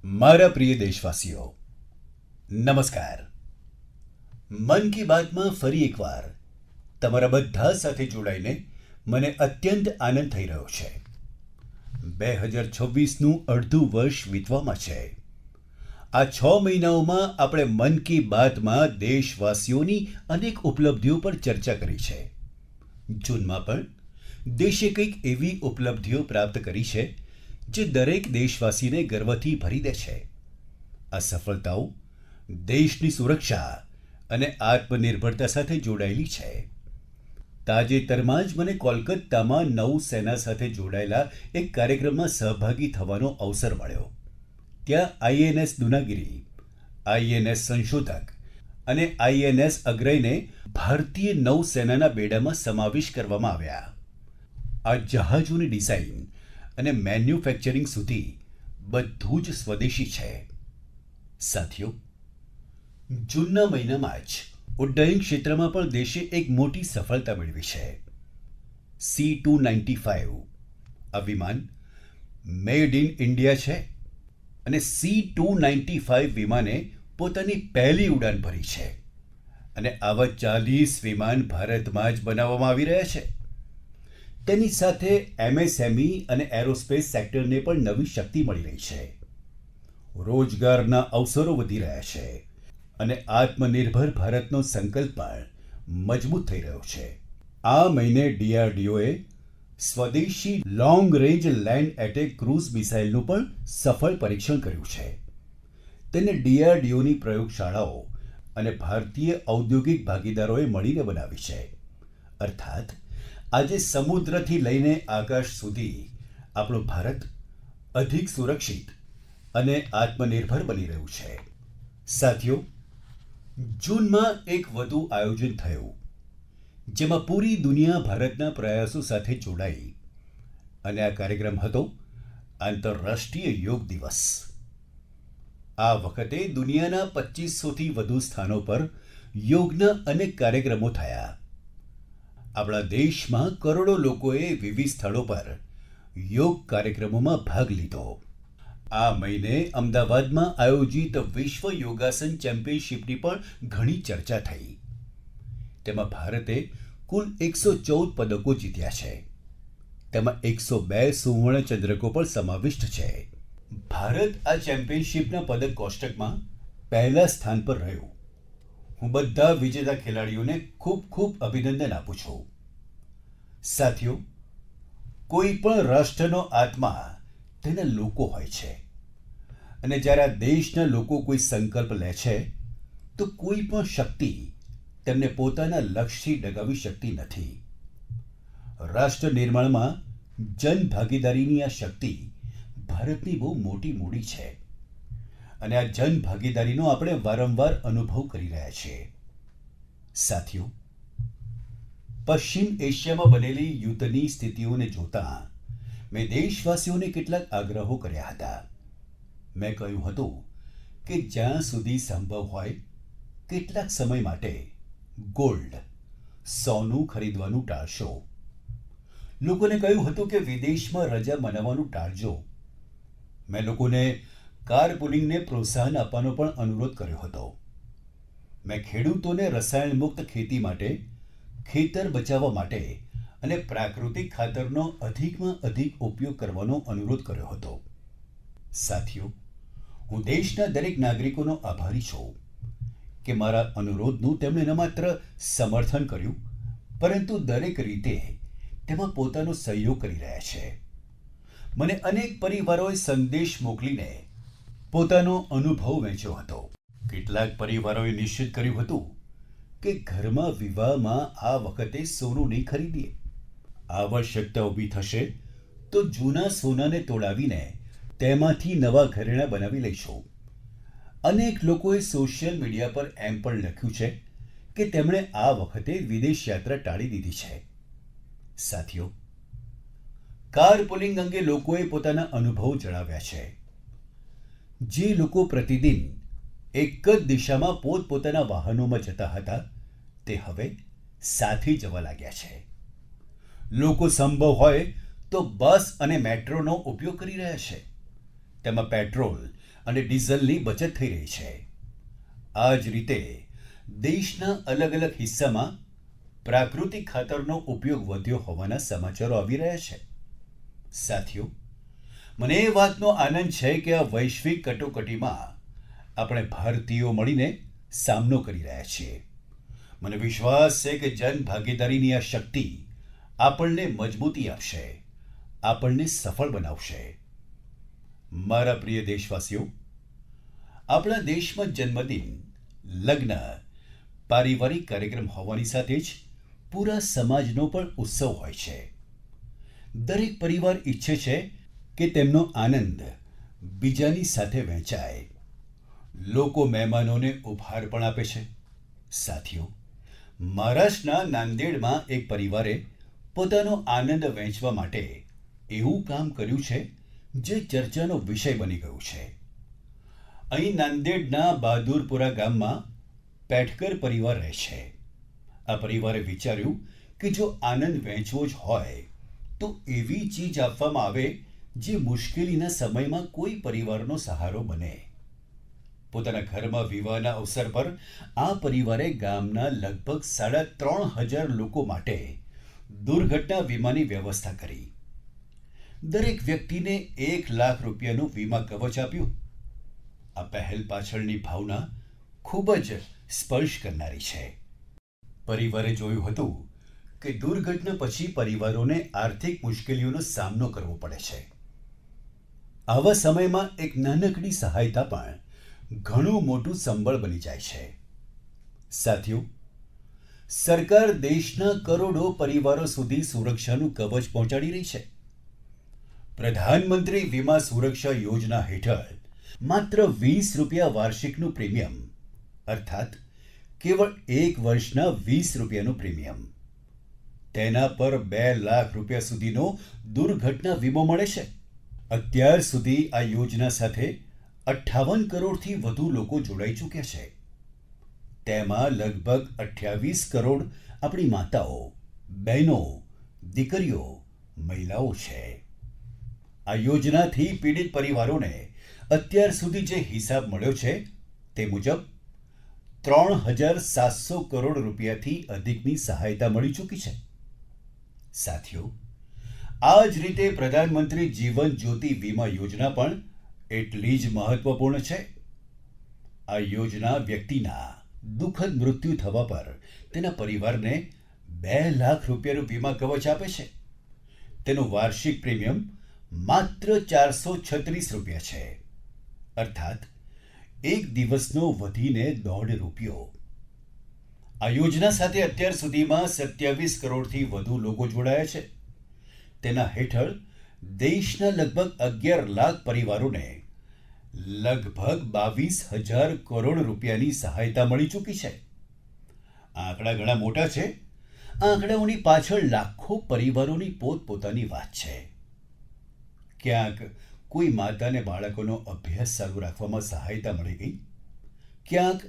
મારા પ્રિય દેશવાસીઓ, નમસ્કાર. મન કી બાતમાં ફરી એકવાર તમારા બધા સાથે જોડાઈને મને અત્યંત આનંદ થઈ રહ્યો છે. 2026નું અડધું વર્ષ વીતવામાં છે. આ 6 મહિનાઓમાં આપણે મન કી બાતમાં દેશવાસીઓની અનેક ઉપલબ્ધિઓ પર ચર્ચા કરી છે. જૂનમાં પણ દેશે કંઈક એવી ઉપલબ્ધિઓ પ્રાપ્ત કરી છે જે દરેક દેશવાસીને ગર્વથી ભરી દે છે. આ સફળતાઓ દેશની સુરક્ષા અને આત્મનિર્ભરતા સાથે જોડાયેલી છે. તાજેતરમાં જ મને કોલકાતામાં નૌસેના સાથે જોડાયેલા એક કાર્યક્રમમાં સહભાગી થવાનો અવસર મળ્યો. ત્યાં આઈએનએસ દુનાગિરી, આઈએનએસ સંશોધક અને આઈએનએસ અગ્રયને ભારતીય નૌસેનાના બેડામાં સમાવેશ કરવામાં આવ્યા. આ જહાજોની ડિઝાઇન અને મેન્યુફેક્ચરિંગ સુધી બધું જ સ્વદેશી છે. સાથીઓ, જૂનના મહિનામાં જ ઉડ્ડયન ક્ષેત્રમાં પણ દેશે એક મોટી સફળતા મેળવી છે. C295 આ વિમાન મેડ ઇન ઇન્ડિયા છે અને C295 વિમાને પોતાની પહેલી ઉડાન ભરી છે અને આવા 40 વિમાન ભારતમાં જ બનાવવામાં આવી રહ્યા છે. તેની સાથે એમએસએમઈ અને એરોસ્પેસ સેક્ટરને પણ નવી શક્તિ મળી રહી છે. રોજગારના અવસરો વધી રહ્યા છે અને આત્મનિર્ભર ભારતનો સંકલ્પ પણ મજબૂત થઈ રહ્યો છે. આ મહિને ડીઆરડીઓએ સ્વદેશી long range land attack cruise મિસાઇલનું પણ સફળ પરીક્ષણ કર્યું છે. તેને ડીઆરડીઓની પ્રયોગશાળાઓ અને ભારતીય ઔદ્યોગિક ભાગીદારોએ મળીને બનાવી છે. અર્થાત આજે સમુદ્રથી લઈને આકાશ સુધી આપણું ભારત અધિક સુરક્ષિત અને આત્મનિર્ભર બની રહ્યું છે. સાથીઓ, જૂનમાં એક વધુ આયોજન થયું જેમાં પૂરી દુનિયા ભારતના પ્રયાસો સાથે જોડાઈ અને આ કાર્યક્રમ હતો આંતરરાષ્ટ્રીય યોગ દિવસ. આ વખતે દુનિયાના 2500થી વધુ સ્થાનો પર યોગના અનેક કાર્યક્રમો થયા. આપણા દેશમાં કરોડો લોકોએ વિવિધ સ્થળો પર યોગ કાર્યક્રમોમાં ભાગ લીધો. આ મહિને અમદાવાદમાં આયોજિત વિશ્વ યોગાસન ચેમ્પિયનશિપની પણ ઘણી ચર્ચા થઈ. તેમાં ભારતે કુલ 114 પદકો જીત્યા છે. તેમાં 102 સુવર્ણ ચંદ્રકો પણ સમાવિષ્ટ છે. ભારત આ ચેમ્પિયનશિપના પદક કોષ્ટકમાં પહેલા સ્થાન પર રહ્યું. હું બધા વિજેતા ખેલાડીઓને ખૂબ ખૂબ અભિનંદન આપું છું. સાથીઓ, કોઈ પણ રાષ્ટ્રનો આત્મા તેના લોકો હોય છે અને જ્યારે આ દેશના લોકો કોઈ સંકલ્પ લે છે તો કોઈ પણ શક્તિ તેમને પોતાના લક્ષ્યથી ડગાવી શકતી નથી. રાષ્ટ્ર નિર્માણમાં જન ભાગીદારીની આ શક્તિ ભારતની બહુ મોટી મૂડી છે અને આ જન ભાગીદારીનો આપણે વારંવાર અનુભવ કરી રહ્યા છીએ. સાથીઓ, પશ્ચિમ એશિયામાં બનેલી યુદ્ધની સ્થિતિઓને જોતા મેં દેશવાસીઓને કેટલાક આગ્રહો કર્યા હતા. મેં કહ્યું હતું કે જ્યાં સુધી સંભવ હોય કેટલાક સમય માટે ગોલ્ડ, સોનું ખરીદવાનું ટાળશો. લોકોને કહ્યું હતું કે વિદેશમાં રજા મનાવવાનું ટાળજો. મેં લોકોને કારપુલિંગને પ્રોત્સાહન આપવાનો પણ અનુરોધ કર્યો હતો. મેં ખેડૂતોને રસાયણ મુક્ત ખેતી માટે, ખેતર બચાવવા માટે અને પ્રાકૃતિક ખાતરનો અધિકમાં અધિક ઉપયોગ કરવાનો અનુરોધ કર્યો હતો. સાથીઓ, હું દેશના દરેક નાગરિકોનો આભારી છું કે મારા અનુરોધનું તેમણે ન માત્ર સમર્થન કર્યું પરંતુ દરેક રીતે તેમાં પોતાનો સહયોગ કરી રહ્યા છે. મને અનેક પરિવારોએ સંદેશ મોકલીને પોતાનો અનુભવ વહેંચ્યો હતો. કેટલાક પરિવારોએ નિશ્ચિત કર્યું હતું કે ઘરમાં વિવાહમાં આ વખતે સોનું નહીં ખરીદીએ. આવશ્યકતા ઊભી થશે તો જૂના સોનાને તોડાવીને તેમાંથી નવા ઘરેણાં બનાવી લઈશું. અનેક લોકોએ સોશિયલ મીડિયા પર એમ પણ લખ્યું છે કે તેમણે આ વખતે વિદેશ યાત્રા ટાળી દીધી છે. સાથીઓ, કારપુલિંગ અંગે લોકોએ પોતાના અનુભવ જણાવ્યા છે. જે લોકો પ્રતિદિન એક જ દિશામાં પોતપોતાના વાહનોમાં જતા હતા તે હવે સાથે જવા લાગ્યા છે. લોકો સંભવ હોય તો બસ અને મેટ્રોનો ઉપયોગ કરી રહ્યા છે. તેમાં પેટ્રોલ અને ડીઝલની બચત થઈ રહી છે. આ જ રીતે દેશના અલગ અલગ હિસ્સામાં પ્રાકૃતિક ખાતરનો ઉપયોગ વધ્યો હોવાના સમાચારો આવી રહ્યા છે. સાથીઓ, મને એ વાતનો આનંદ છે કે આ વૈશ્વિક કટોકટીમાં આપણે ભારતીયો મળીને સામનો કરી રહ્યા છીએ. મને વિશ્વાસ છે કે જન ભાગીદારીની આ શક્તિ આપણને મજબૂતી આપશે, આપણને સફળ બનાવશે. મારા પ્રિય દેશવાસીઓ, આપણા દેશમાં જન્મદિન, લગ્ન, પારિવારિક કાર્યક્રમ હોવાની સાથે જ પૂરા સમાજનો પણ ઉત્સવ હોય છે. દરેક પરિવાર ઈચ્છે છે કે તેમનો આનંદ બીજાની સાથે વહેંચાય. લોકો મહેમાનોને ઉપહાર પણ આપે છે. સાથીઓ, મહારાષ્ટ્રના નાંદેડમાં એક પરિવારે પોતાનો આનંદ વહેંચવા માટે એવું કામ કર્યું છે જે ચર્ચાનો વિષય બની ગયું છે. અહીં નાંદેડના બહાદુરપુરા ગામમાં પેઠકર પરિવાર રહે છે. આ પરિવારે વિચાર્યું કે જો આનંદ વહેંચવો જ હોય તો એવી ચીજ આપવામાં આવે જે મુશ્કેલીના સમયમાં કોઈ પરિવારનો સહારો બને. પોતાના ઘરમાં વિવાહના અવસર પર આ પરિવારે ગામના લગભગ 3,500 લોકો માટે દુર્ઘટના વીમાની વ્યવસ્થા કરી. દરેક વ્યક્તિને 1 લાખ રૂપિયાનું વીમા કવચ આપ્યું. આ પહેલ પાછળની ભાવના ખૂબ જ સ્પર્શ કરનારી છે. પરિવારે જોયું હતું કે દુર્ઘટના પછી પરિવારોને આર્થિક મુશ્કેલીઓનો સામનો કરવો પડે છે. આવા સમયમાં એક નાનકડી સહાયતા પણ ઘણું મોટું સંબળ બની જાય છે. સાથીઓ, સરકાર દેશના કરોડો પરિવારો સુધી સુરક્ષાનું કવચ પહોંચાડી રહી છે. પ્રધાનમંત્રી વીમા સુરક્ષા યોજના હેઠળ માત્ર 20 રૂપિયા વાર્ષિકનું પ્રીમિયમ, અર્થાત કેવળ 1 વર્ષના 20 રૂપિયાનું પ્રીમિયમ, તેના પર 2 લાખ રૂપિયા સુધીનો દુર્ઘટના વીમો મળે છે. અત્યાર સુધી આ યોજના સાથે 58 કરોડથી વધુ લોકો જોડાઈ ચૂક્યા છે. તેમાં લગભગ 28 કરોડ આપણી માતાઓ, બહેનો, દીકરીઓ, મહિલાઓ છે. આ યોજનાથી પીડિત પરિવારોને અત્યાર સુધી જે હિસાબ મળ્યો છે તે મુજબ 3,700 કરોડ રૂપિયાથી અધિકની સહાયતા મળી ચૂકી છે. સાથીઓ, આ જ રીતે પ્રધાનમંત્રી જીવન જ્યોતિ વીમા યોજના પણ એટલી જ મહત્વપૂર્ણ છે. આ યોજના વ્યક્તિના દુઃખદ મૃત્યુ થવા પર તેના પરિવારને 2 લાખ રૂપિયાનું વીમા કવચ આપે છે. તેનું વાર્ષિક પ્રીમિયમ માત્ર 436 રૂપિયા છે, અર્થાત એક દિવસનો વધીને 1.5 રૂપિયો. આ યોજના સાથે અત્યાર સુધીમાં 27 કરોડથી વધુ લોકો જોડાયા છે. તેના હેઠળ દેશના લગભગ 11 લાખ પરિવારોને લગભગ 22,000 કરોડ રૂપિયાની સહાયતા મળી ચૂકી છે. આંકડા ઘણા મોટા છે. આંકડાઓની પાછળ લાખો પરિવારોની પોતપોતાની વાત છે. ક્યાંક કોઈ માતાને બાળકોનો અભ્યાસ ચાલુ રાખવામાં સહાયતા મળી ગઈ, ક્યાંક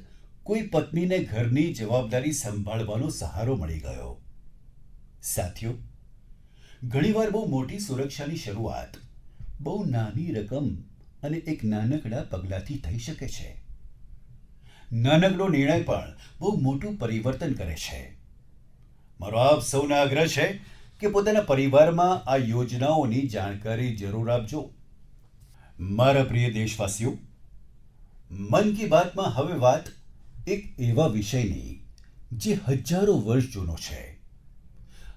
કોઈ પત્નીને ઘરની જવાબદારી સંભાળવાનો સહારો મળી ગયો. સાથીઓ, ઘણીવાર બહુ મોટી સુરક્ષાની શરૂઆત બહુ નાની રકમ અને એક નાનકડા પગલાંથી થઈ શકે છે. નાનકડો નિર્ણય પણ બહુ મોટું પરિવર્તન કરે છે. મારો આપ સૌને આગ્રહ છે કે પોતાના પરિવારમાં આ યોજનાઓની જાણકારી જરૂર આપજો. મારા પ્રિય દેશવાસીઓ, મન કી બાતમાં હવે વાત એક એવા વિષયની જે હજારો વર્ષ જૂનો છે,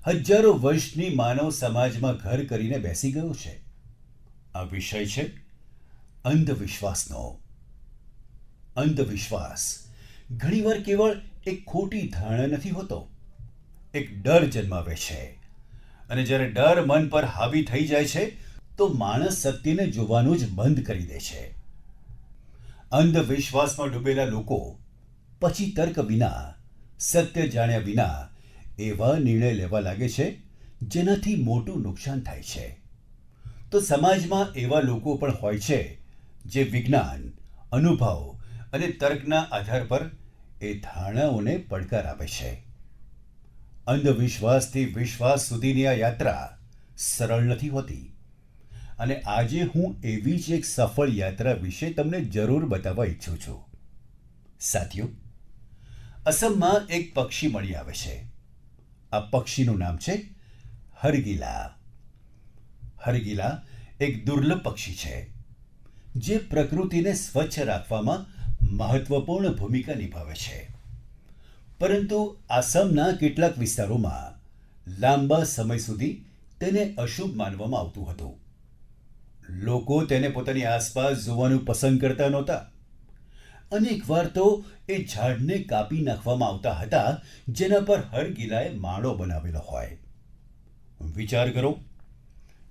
હજારો વર્ષની માનવ સમાજમાં ઘર કરીને બેસી ગયો છે. આ વિષય છે અંધવિશ્વાસનો. અંધવિશ્વાસ ઘણીવાર કેવળ એક ખોટી ધારણા નથી હોતો, એક ડર જન્માવે છે. અને જ્યારે ડર મન પર હાવી થઈ જાય છે તો માણસ સત્યને જોવાનું જ બંધ કરી દે છે. અંધવિશ્વાસમાં ડૂબેલા લોકો પછી તર્ક વિના, સત્ય જાણ્યા વિના એવા નિર્ણય લેવા લાગે છે જેનાથી મોટું નુકસાન થાય છે. તો સમાજમાં એવા લોકો પણ હોય છે જે વિજ્ઞાન, અનુભવ અને તર્કના આધાર પર એ ધારણાઓને પડકાર આપે છે. અંધવિશ્વાસથી વિશ્વાસ સુધીની આ યાત્રા સરળ નથી હોતી. અને આજે હું એવી જ એક સફળ યાત્રા વિશે તમને જરૂર બતાવવા ઈચ્છું છું. સાથીઓ, અસમમાં એક પક્ષી મળી આવે છે. આ પક્ષીનું નામ છે હરગિલા. હરગિલા એક દુર્લભ પક્ષી છે જે પ્રકૃતિને સ્વચ્છ રાખવામાં મહત્વપૂર્ણ ભૂમિકા નિભાવે છે. પરંતુ આસામના કેટલાક વિસ્તારોમાં લાંબા સમય સુધી તેને અશુભ માનવામાં આવતું હતું. લોકો તેને પોતાની આસપાસ જોવાનું પસંદ કરતા નહોતા. અનેકવાર તો એ ઝાડને કાપી નાખવામાં આવતા હતા જેના પર હરગિલાએ માળો બનાવેલો હોય. વિચાર કરો,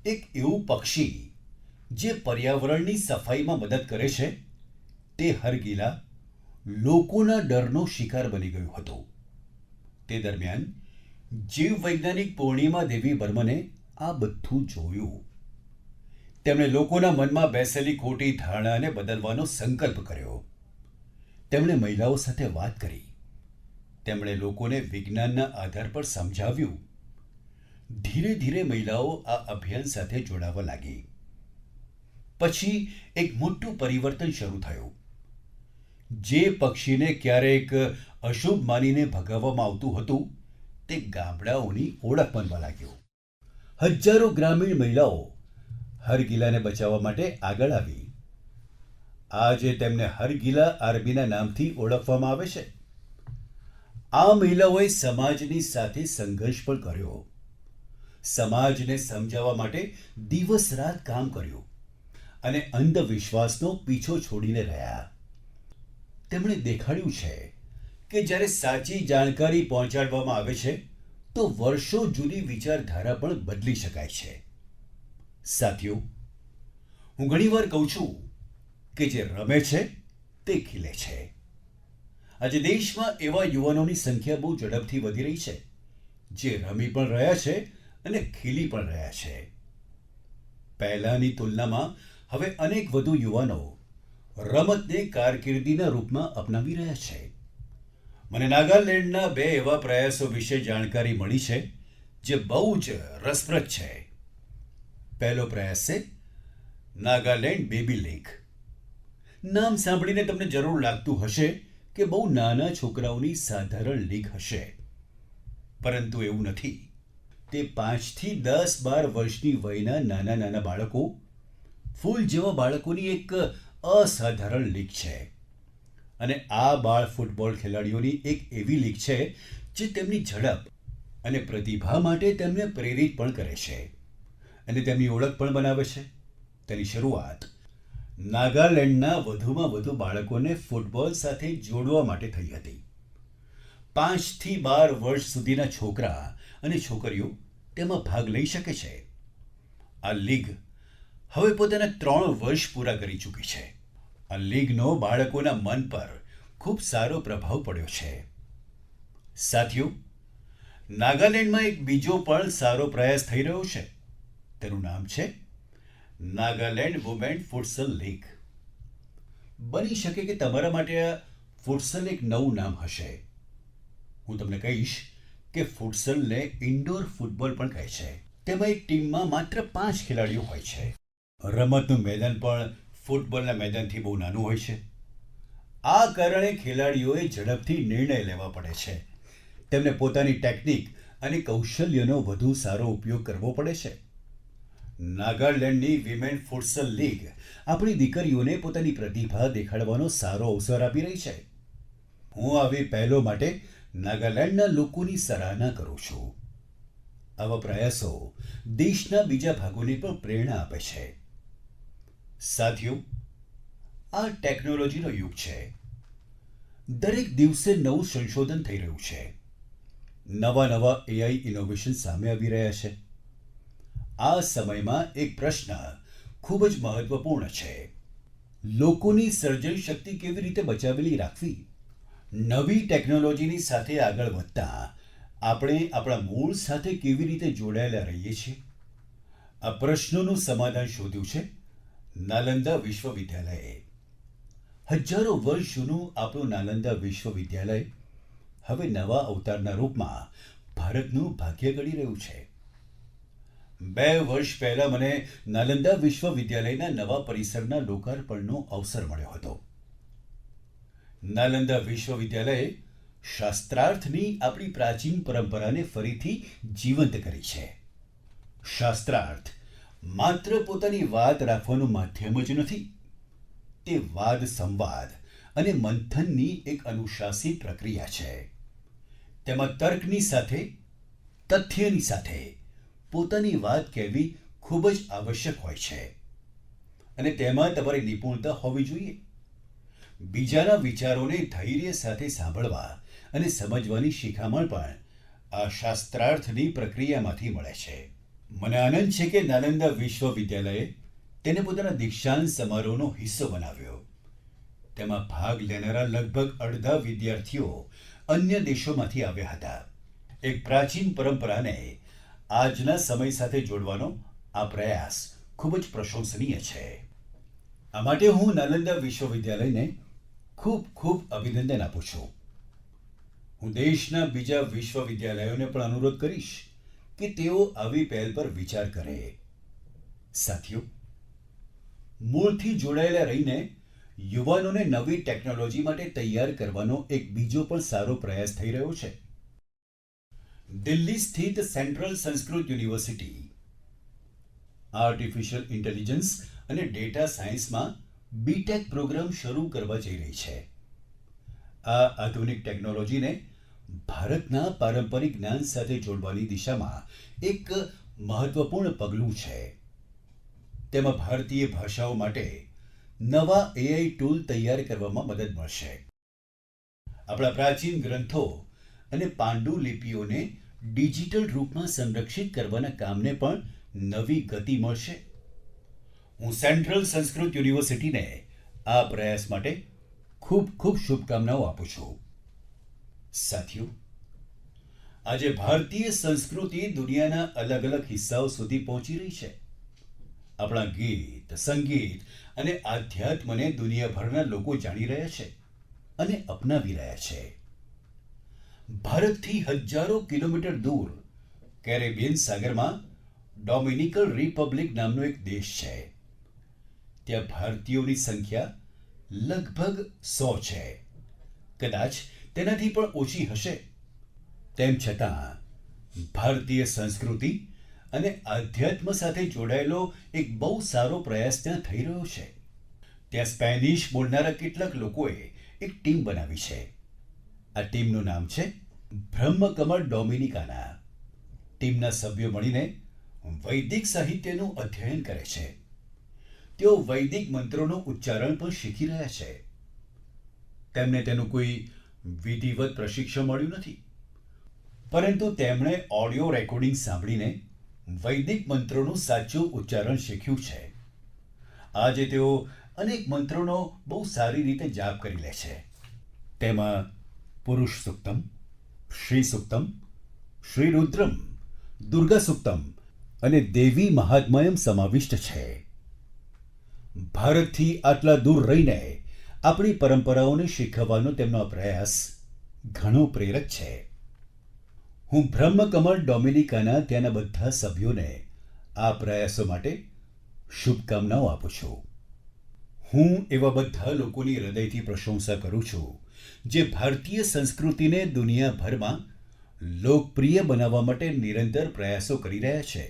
એક એવું પક્ષી જે પર્યાવરણની સફાઈમાં મદદ કરે છે, તે હરગિલા લોકોના ડરનો શિકાર બની ગયું હતું. તે દરમિયાન જીવવૈજ્ઞાનિક પૂર્ણિમા દેવી બર્મને આ બધું જોયું. તેમણે લોકોના મનમાં બેસેલી ખોટી ધારણાને બદલવાનો સંકલ્પ કર્યો. તેમણે મહિલાઓ સાથે વાત કરી. તેમણે લોકોને વિજ્ઞાનના આધાર પર સમજાવ્યું. ધીરે ધીરે મહિલાઓ આ અભિયાન સાથે જોડાવા લાગી. પછી એક મોટું પરિવર્તન શરૂ થયું. જે પક્ષીને ક્યારેક અશુભ માનીને ભગાવવામાં આવતું હતું, તે ગામડાઓની ઓળખ બનવા લાગ્યું. હજારો ગ્રામીણ મહિલાઓ હરગિલાને બચાવવા માટે આગળ આવી. આજે તેમને હરગિલા આર્મીના નામથી ઓળખવામાં આવે છે. આ મહિલાઓએ સમાજની સાથે સંઘર્ષ પણ કર્યો. સમાજને સમજાવવા માટે દિવસ રાત કામ કર્યું અને અંધવિશ્વાસનો પીછો છોડીને રહ્યા. તેમણે દેખાડ્યું છે કે જ્યારે સાચી જાણકારી પહોંચાડવામાં આવે છે તો વર્ષો જૂની વિચારધારા પણ બદલી શકાય છે. સાથીઓ, હું ઘણીવાર કહું છું કે જે રમે છે તે ખીલે છે. આજે દેશમાં એવા યુવાનોની સંખ્યા બહુ ઝડપથી વધી રહી છે જે રમી પણ રહ્યા છે અને ખીલી પણ રહ્યા છે. પહેલાની તુલનામાં હવે અનેક વધુ યુવાનો રમતને કારકિર્દીના રૂપમાં અપનાવી રહ્યા છે. મને નાગાલેન્ડના 2 એવા પ્રયાસો વિશે જાણકારી મળી છે જે બહુ જ રસપ્રદ છે. પહેલો પ્રયાસ છે નાગાલેન્ડ બેબી લીગ. નામ સાંભળીને તમને જરૂર લાગતું હશે કે બહુ નાના છોકરાઓની સાધારણ લીગ હશે, પરંતુ એવું નથી. તે 5 થી 10-12 વર્ષની વયના નાના નાના બાળકો, ફૂલ જેવા બાળકોની એક અસાધારણ લીગ છે. અને આ બાળ ફૂટબોલ ખેલાડીઓની એક એવી લીગ છે જે તેમની ઝડપ અને પ્રતિભા માટે તેમને પ્રેરિત પણ કરે છે અને તેમની ઓળખ પણ બનાવે છે. તેની શરૂઆત નાગાલેન્ડના વધુમાં વધુ બાળકોને ફૂટબોલ સાથે જોડવા માટે થઈ હતી. 5 થી 12 વર્ષ સુધીના છોકરા અને છોકરીઓ તેમાં ભાગ લઈ શકે છે. આ લીગ હવે પોતાના 3 વર્ષ પૂરા કરી ચૂકી છે. આ લીગનો બાળકોના મન પર ખૂબ સારો પ્રભાવ પડ્યો છે. સાથીઓ, નાગાલેન્ડમાં એક બીજો પણ સારો પ્રયાસ થઈ રહ્યો છે. તેનું નામ છે નાગાલેન્ડ વુમેન ફુટસલ લીગ. બની શકે કે તમારા માટે આ ફુટસલ એક નવું નામ હશે. હું તમને કહીશ કે ફુટસલને ઇન્ડોર ફૂટબોલ પણ કહે છે. તેમાં એક ટીમમાં માત્ર 5 ખેલાડીઓ હોય છે. રમતનું મેદાન પણ ફૂટબોલના મેદાનથી બહુ નાનું હોય છે. આ કારણે ખેલાડીઓએ ઝડપથી નિર્ણય લેવા પડે છે. તેમને પોતાની ટેકનિક અને કૌશલ્યનો વધુ સારો ઉપયોગ કરવો પડે છે. નાગાલેન્ડની વિમેન ફુટસલ લીગ આપણી દીકરીઓને પોતાની પ્રતિભા દેખાડવાનો સારો અવસર આપી રહી છે. હું આવી પહેલો માટે નાગાલેન્ડના લોકોની સરાહના કરું છું. આવા પ્રયાસો દેશના બીજા ભાગોને પણ પ્રેરણા આપે છે. સાથીઓ, આ ટેકનોલોજીનો યુગ છે. દરેક દિવસે નવું સંશોધન થઈ રહ્યું છે. નવા નવા એઆઈ ઇનોવેશન સામે આવી રહ્યા છે. આ સમયમાં એક પ્રશ્ન ખૂબ જ મહત્વપૂર્ણ છે. લોકોની સર્જન શક્તિ કેવી રીતે બચાવેલી રાખવી? નવી ટેકનોલોજીની સાથે આગળ વધતા આપણે આપણા મૂળ સાથે કેવી રીતે જોડાયેલા રહીએ છીએ? આ પ્રશ્નોનું સમાધાન શોધ્યું છે નાલંદા વિશ્વવિદ્યાલયે. હજારો વર્ષ જૂનું આપણું નાલંદા વિશ્વવિદ્યાલય હવે નવા અવતારના રૂપમાં ભારતનું ભાગ્ય ઘડી રહ્યું છે. 2 વર્ષ પહેલા મને નાલંદા વિશ્વવિદ્યાલયના નવા પરિસરના લોકાર્પણનો અવસર મળ્યો હતો. નાલંદા વિશ્વવિદ્યાલયે શાસ્ત્રાર્થની આપણી પ્રાચીન પરંપરાને ફરીથી જીવંત કરી છે. શાસ્ત્રાર્થ માત્ર પોતાની વાત રાખવાનું માધ્યમ જ નથી, તે વાદ સંવાદ અને મંથનની એક અનુશાસિત પ્રક્રિયા છે. તેમાં તર્કની સાથે, તથ્યની સાથે પોતાની વાત કહેવી ખૂબ જ આવશ્યક હોય છે અને તેમાં તમારી નિપુણતા હોવી જોઈએ. બીજાના વિચારોને ધૈર્ય સાથે સાંભળવા અને સમજવાની શિખામણ પણ આ શાસ્ત્રાર્થની પ્રક્રિયામાંથી મળે છે. મને આનંદ છે કે નાલંદા વિશ્વવિદ્યાલયે તેને પોતાના દીક્ષાંત સમારોહનો હિસ્સો બનાવ્યો. તેમાં ભાગ લેનારા લગભગ અડધા વિદ્યાર્થીઓ અન્ય દેશોમાંથી આવ્યા હતા. એક પ્રાચીન પરંપરાને આજના સમય સાથે જોડવાનો આ પ્રયાસ ખૂબ જ પ્રશંસનીય છે. આ માટે હું નાલંદા વિશ્વવિદ્યાલયને ખૂબ ખૂબ અભિનંદન આપું છું. હું દેશના બીજા વિશ્વવિદ્યાલયોને પણ અનુરોધ કરીશ કે તેઓ આવી પહેલ પર વિચાર કરે. સાથીઓ, મૂળથી જોડાયેલા રહીને યુવાનોને નવી ટેકનોલોજી માટે તૈયાર કરવાનો એક બીજો પણ સારો પ્રયાસ થઈ રહ્યો છે. દિલ્હી સ્થિત central Sanskrit university artificial intelligence અને ડેટા સાયન્સમાં બીટેક પ્રોગ્રામ શરૂ કરવા જઈ રહી છે. આ આધુનિક ટેકનોલોજીને ભારતના પારંપરિક જ્ઞાન સાથે જોડવાની દિશામાં એક મહત્વપૂર્ણ પગલું છે. તેમાં ભારતીય ભાષાઓ માટે નવા એઆઈ ટૂલ તૈયાર કરવામાં મદદ મળશે. આપણા પ્રાચીન ગ્રંથો અને પાંડુલિપિઓને ડિજિટલ રૂપમાં સંરક્ષિત કરવાના કામને પણ નવી ગતિ મળશે. હું સેન્ટ્રલ સંસ્કૃત યુનિવર્સિટીને આ પ્રયાસ માટે ખૂબ ખૂબ શુભકામનાઓ આપું છું. સાથીઓ, આજે ભારતીય સંસ્કૃતિ દુનિયાના અલગ અલગ હિસ્સાઓ સુધી પહોંચી રહી છે. આપણા ગીત, સંગીત અને આધ્યાત્મને દુનિયાભરના લોકો જાણી રહ્યા છે અને અપનાવી રહ્યા છે. ભારતથી હજારો કિલોમીટર દૂર કેરેબિયન સાગરમાં ડોમિનિકન રિપબ્લિક નામનો એક દેશ છે. ત્યાં ભારતીયોની સંખ્યા લગભગ 100 છે. કદાચ તેનાથી પણ ઓછી હશે. તેમ છતાં ભારતીય સંસ્કૃતિ અને આધ્યાત્મ સાથે જોડાયેલો એક બહુ સારો પ્રયાસ ત્યાં થઈ રહ્યો છે. ત્યાં સ્પેનિશ બોલનારા કેટલાક લોકોએ એક ટીમ બનાવી છે. આ ટીમનું નામ છે બ્રહ્મકમળ ડોમિનિકાના. ટીમના સભ્યો મળીને વૈદિક સાહિત્યનું અધ્યયન કરે છે. તેઓ વૈદિક મંત્રોનું ઉચ્ચારણ પણ શીખી રહ્યા છે. તેમને તેનું કોઈ વિધિવત પ્રશિક્ષણ મળ્યું નથી, પરંતુ તેમણે ઓડિયો રેકોર્ડિંગ સાંભળીને વૈદિક મંત્રોનું સાચું ઉચ્ચારણ શીખ્યું છે. આજે તેઓ અનેક મંત્રોનો બહુ સારી રીતે જાપ કરી લે છે. તેમાં પુરુષ સુક્તમ, શ્રી સુક્તમ, શ્રી રુદ્રમ, દુર્ગા સુક્તમ અને દેવી મહાત્મયમ સમાવિષ્ટ છે. ભારતથી આટલા દૂર રહીને આપણી પરંપરાઓને શીખવવાનો તેમનો આ પ્રયાસ ઘણો પ્રેરક છે. હું બ્રહ્મકમળ ડોમિનિકાના ત્યાંના બધા સભ્યોને આ પ્રયાસો માટે શુભકામનાઓ આપું છું. હું એવા બધા લોકોની હૃદયથી પ્રશંસા કરું છું જે ભારતીય સંસ્કૃતિને દુનિયાભરમાં લોકપ્રિય બનાવવા માટે નિરંતર પ્રયાસો કરી રહ્યા છે.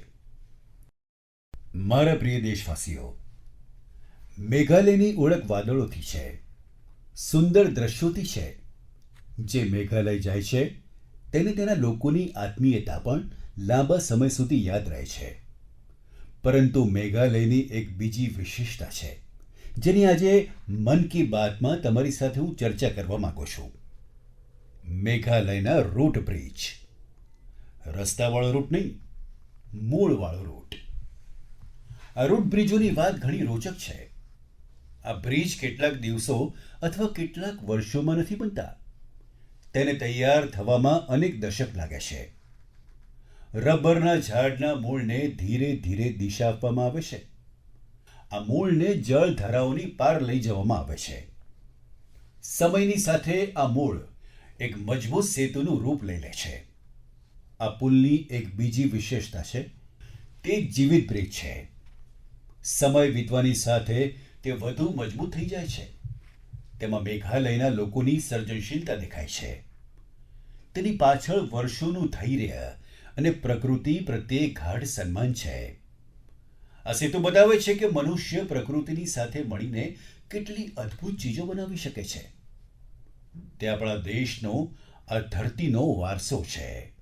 મારા પ્રિય દેશવાસીઓ, મેઘાલયની ઓળખ વાદળોથી છે, સુંદર દ્રશ્યોથી છે. જે મેઘાલય જાય છે તેને તેના લોકોની આત્મીયતા પણ લાંબા સમય સુધી યાદ રહે છે. પરંતુ મેઘાલયની એક બીજી વિશેષતા છે જેની આજે મન કી બાતમાં તમારી સાથે હું ચર્ચા કરવા માંગુ છું. મેઘાલયના રૂટ બ્રિજ. રસ્તાવાળો રૂટ નહીં, મૂળવાળો રૂટ. આ રૂટ બ્રિજોની વાત ઘણી રોચક છે. આ બ્રિજ કેટલાક દિવસો અથવા કેટલાક વર્ષોમાં નથી બનતા. તેને તૈયાર થવામાં અનેક દશક લાગે છે. રબરના ઝાડના મૂળને ધીરે ધીરે દિશા આપવામાં આવે છે. આ મૂળને જળધારાઓની પાર લઈ જવામાં આવે છે. સમયની સાથે આ મૂળ એક મજબૂત સેતુનું રૂપ લઈ લે છે. આ પુલની એક બીજી વિશેષતા છે તે એક જીવિત બ્રિજ છે. સમય વીતવાની સાથે તે વધુ મજબૂત થઈ જાય છે. તેમાં મેઘાલયના લોકોની સર્જનશીલતા દેખાય છે. તેની પાછળ વર્ષોનું ધૈર્ય અને પ્રકૃતિ પ્રત્યે ગાઢ સન્માન છે. આ સેતુ બતાવે છે કે મનુષ્ય પ્રકૃતિની સાથે મળીને કેટલી અદ્ભુત ચીજો બનાવી શકે છે. તે આપણા દેશનો, આ ધરતીનો વારસો છે.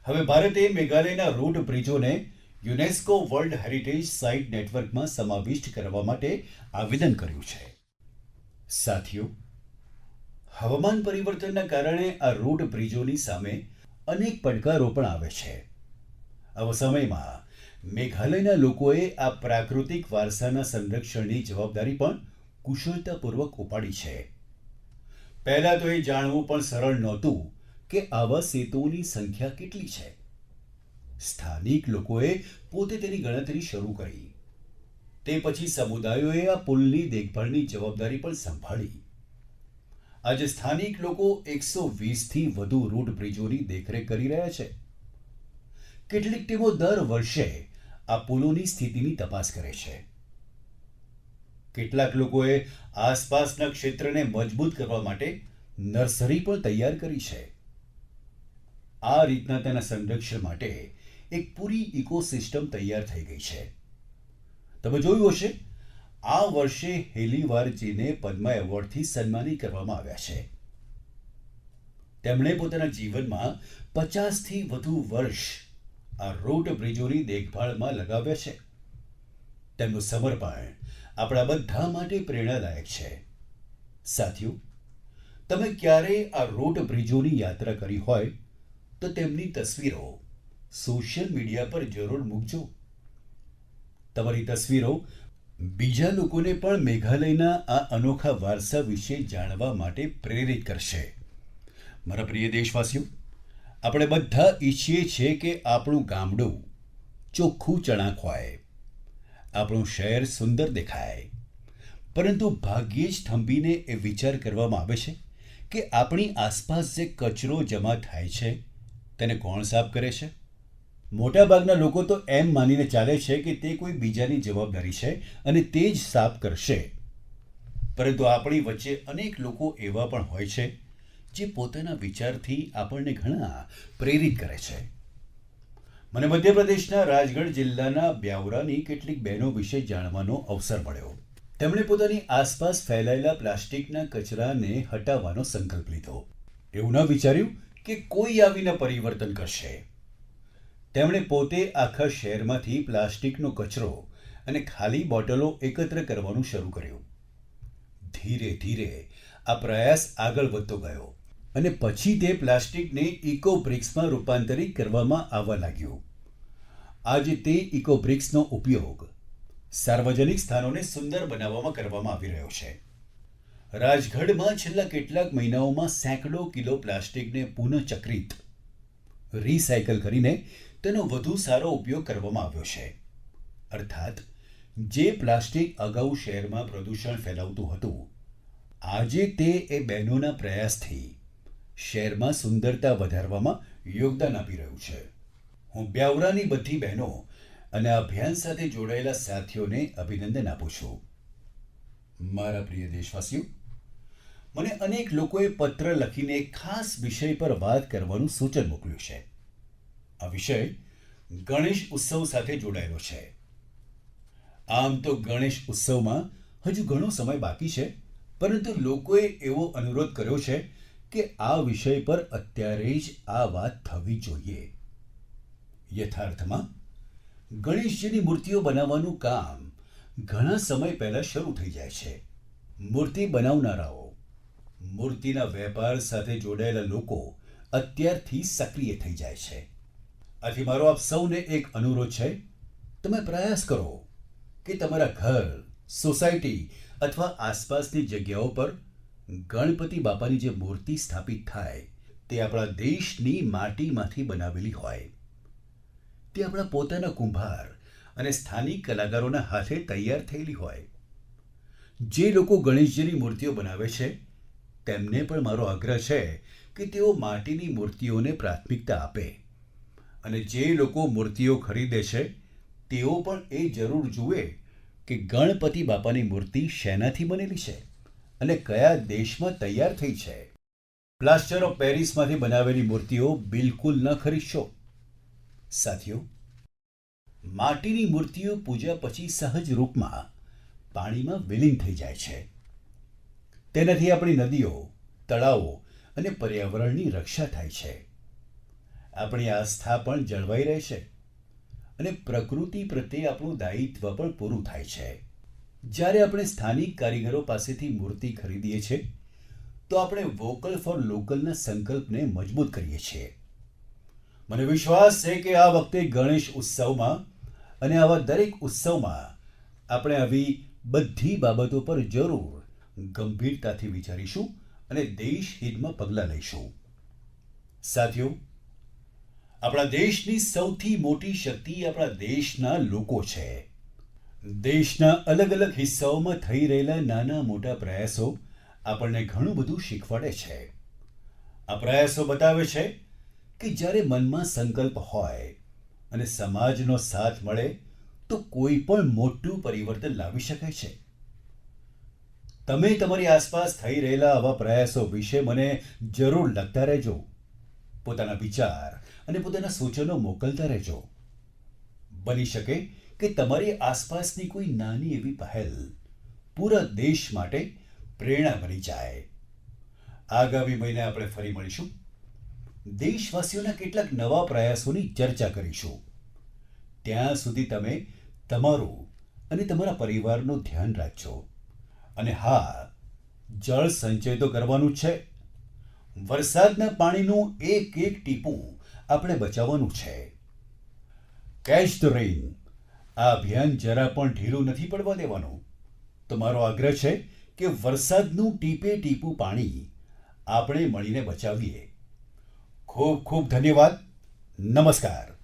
હવે ભારતે મેઘાલયના રોડ બ્રિજોને યુનેસ્કો વર્લ્ડ હેરિટેજ સાઇટ નેટવર્કમાં સમાવિષ્ટ કરવા માટે આવેદન કર્યું છે. સાથીઓ, હવામાન પરિવર્તનના કારણે આ રોડ બ્રિજોની સામે અનેક પડકારો પણ આવે છે. આવા સમયમાં મેઘાલયના લોકોએ આ પ્રાકૃતિક વારસાના સંરક્ષણની જવાબદારી પણ કુશળતાપૂર્વક ઉપાડી છે. પહેલાં તો એ જાણવું પણ સરળ નહોતું કે આવા સેતુઓની સંખ્યા કેટલી છે. સ્થાનિક લોકોએ પોતે તેની ગણતરી શરૂ કરી. તે પછી સમુદાયોએ આ પુલની દેખભાળની જવાબદારી પણ સંભાળી. આજે સ્થાનિક લોકો 120થી વધુ રોડ બ્રિજોની દેખરેખ કરી રહ્યા છે. કેટલીક ટીમો દર વર્ષે આ પુલોની સ્થિતિની તપાસ કરે છે. કેટલાક લોકોએ આસપાસના ક્ષેત્રને મજબૂત કરવા માટે નર્સરી પણ તૈયાર કરી છે. આ રીતના તેના સંરક્ષણ માટે એક પૂરી ઇકોસિસ્ટમ તૈયાર થઈ ગઈ છે. તમે જોયું હશે, આ વર્ષે હેલીવારજીને પદ્મ એવોર્ડથી સન્માનિત કરવામાં આવ્યા છે. તેમણે પોતાના જીવનમાં 50થી વધુ વર્ષ આ રોડ બ્રિજોની દેખભાળમાં લગાવ્યા છે. તેમનું સમર્પણ આપણા બધા માટે પ્રેરણાદાયક છે. સાથીઓ, તમે ક્યારેય આ રોડ બ્રિજોની યાત્રા કરી હોય તો તેમની તસવીરો સોશિયલ મીડિયા પર જરૂર મૂકજો. તમારી તસવીરો બીજા લોકોને પણ મેઘાલયના આ અનોખા વારસા વિશે જાણવા માટે પ્રેરિત કરશે. મારા પ્રિય દેશવાસીઓ, આપણે બધા ઈચ્છીએ છીએ કે આપણું ગામડું ચોખ્ખું ચણાક હોય, આપણું શહેર સુંદર દેખાય. પરંતુ ભાગ્યે જ થંભીને એ વિચાર કરવામાં આવે છે કે આપણી આસપાસ જે કચરો જમા થાય છે તેને કોણ સાફ કરે છે? મોટાભાગના લોકો તો એમ માનીને ચાલે છે કે તે કોઈ બીજાની જવાબદારી છે અને તે જ સાફ કરશે. પરંતુ આપણી વચ્ચે અનેક લોકો એવા પણ હોય છે જે પોતાના વિચારથી આપણને ઘણા પ્રેરિત કરે છે. મને મધ્યપ્રદેશના રાજગઢ જિલ્લાના બ્યાવરાની કેટલીક બહેનો વિશે જાણવાનો અવસર મળ્યો. તેમણે પોતાની આસપાસ ફેલાયેલા પ્લાસ્ટિકના કચરાને હટાવવાનો સંકલ્પ લીધો. એવું ન વિચાર્યું કે કોઈ આવીને પરિવર્તન કરશે. તેમણે પોતે આખા શહેરમાંથી પ્લાસ્ટિકનો કચરો અને ખાલી બોટલો એકત્ર કરવાનું શરૂ કર્યું. ધીરે ધીરે આ પ્રયાસ આગળ વધતો ગયો અને પછી તે પ્લાસ્ટિકને ઇકો બ્રિક્સમાં રૂપાંતરિત કરવામાં આવવા લાગ્યું. આજે તે ઇકો બ્રિક્સનો ઉપયોગ સાર્વજનિક સ્થાનોને સુંદર બનાવવામાં કરવામાં આવી રહ્યો છે. રાજગઢમાં છેલ્લા કેટલાક મહિનાઓમાં સેંકડો કિલો પ્લાસ્ટિકને પુનઃચક્રિત રિસાયકલ કરીને તેનો વધુ સારો ઉપયોગ કરવામાં આવ્યો છે. અર્થાત જે પ્લાસ્ટિક અગાઉ શહેરમાં પ્રદૂષણ ફેલાવતું હતું, આજે તે એ બહેનોના પ્રયાસથી શહેરમાં સુંદરતા વધારવામાં યોગદાન આપી રહ્યું છે. હું બ્યાવરાની બધી બહેનો અને આ અભિયાન સાથે જોડાયેલા સાથીઓને અભિનંદન આપું છું. મારા પ્રિય દેશવાસીઓ, મને અનેક લોકોએ પત્ર લખીને એક ખાસ વિષય પર વાત કરવાનું સૂચન મોકલ્યું છે. આ વિષય ગણેશ ઉત્સવ સાથે જોડાયેલો છે. આમ તો ગણેશ ઉત્સવમાં હજુ ઘણો સમય બાકી છે, પરંતુ લોકોએ એવો અનુરોધ કર્યો છે કે આ વિષય પર અત્યારે જ આ વાત થવી જોઈએ. યથાર્થમાં ગણેશજીની મૂર્તિઓ બનાવવાનું કામ ઘણા સમય પહેલા શરૂ થઈ જાય છે. મૂર્તિ બનાવનારાઓ, મૂર્તિના વેપાર સાથે જોડાયેલા લોકો અત્યારથી સક્રિય થઈ જાય છે. આથી મારો આપ સૌને એક અનુરોધ છે, તમે પ્રયાસ કરો કે તમારા ઘર, સોસાયટી અથવા આસપાસની જગ્યાઓ પર ગણપતિ બાપાની જે મૂર્તિ સ્થાપિત થાય તે આપણા દેશની માટીમાંથી બનાવેલી હોય. તે આપણા પોતાના કુંભાર અને સ્થાનિક કલાકારોના હાથે તૈયાર થયેલી હોય. જે લોકો ગણેશજીની મૂર્તિઓ બનાવે છે તેમને પણ મારો આગ્રહ છે કે તેઓ માટીની મૂર્તિઓને પ્રાથમિકતા આપે અને જે લોકો મૂર્તિઓ ખરીદે છે તેઓ પણ એ જરૂર જુએ કે ગણપતિ બાપાની મૂર્તિ શેનાથી બનેલી છે અને કયા દેશમાં તૈયાર થઈ છે. પ્લાસ્ટર ઓફ પેરિસમાંથી બનાવેલી મૂર્તિઓ બિલકુલ ન ખરીદશો. સાથીઓ, માટીની મૂર્તિઓ પૂજા પછી સહજ રૂપમાં પાણીમાં વિલીન થઈ જાય છે. તેનાથી આપણી નદીઓ, તળાવો અને પર્યાવરણની રક્ષા થાય છે. આપણી આસ્થા પણ જળવાઈ રહે છે અને પ્રકૃતિ પ્રત્યે આપણું દાયિત્વ પણ પૂરું થાય છે. જ્યારે આપણે સ્થાનિક કારીગરો પાસેથી મૂર્તિ ખરીદીએ છીએ તો આપણે વોકલ ફોર લોકલના સંકલ્પને મજબૂત કરીએ છીએ. મને વિશ્વાસ છે કે આ વખતે ગણેશ ઉત્સવમાં અને આવા દરેક ઉત્સવમાં આપણે આવી બધી બાબતો પર જરૂર ગંભીરતાથી વિચારીશું અને દેશ હિતમાં પગલાં લઈશું. સાથીઓ, આપણા દેશની સૌથી મોટી શક્તિ આપણા દેશના લોકો છે. દેશના અલગ અલગ હિસ્સાઓમાં થઈ રહેલા નાના મોટા પ્રયાસો આપણને ઘણું બધું શીખવાડે છે. આ પ્રયાસો બતાવે છે કે જ્યારે મનમાં સંકલ્પ હોય અને સમાજનો સાથ મળે તો કોઈ પણ મોટું પરિવર્તન લાવી શકાય છે. તમે તમારી આસપાસ થઈ રહેલા આવા પ્રયાસો વિશે મને જરૂર લખતા રહેજો. પોતાના વિચાર અને પોતાના સૂચનો મોકલતા રહેજો. બની શકે કે તમારી આસપાસની કોઈ નાની એવી પહેલ પૂરા દેશ માટે પ્રેરણા બની જાય. આગામી મહિને આપણે ફરી મળીશું. દેશવાસીઓના કેટલાક નવા પ્રયાસોની ચર્ચા કરીશું. ત્યાં સુધી તમે તમારું અને તમારા પરિવારનું ધ્યાન રાખજો. અને હા, જળ સંચય તો કરવાનું જ છે. વરસાદના પાણીનું એક એક ટીપું આપણે બચાવવાનું છે. કેચ ધ રેઇન આ અભિયાન જરા પણ ઢીલું નથી પડવા દેવાનું. તો મારો આગ્રહ છે કે વરસાદનું ટીપે ટીપું પાણી આપણે મળીને બચાવીએ. ખૂબ ખૂબ ધન્યવાદ. નમસ્કાર.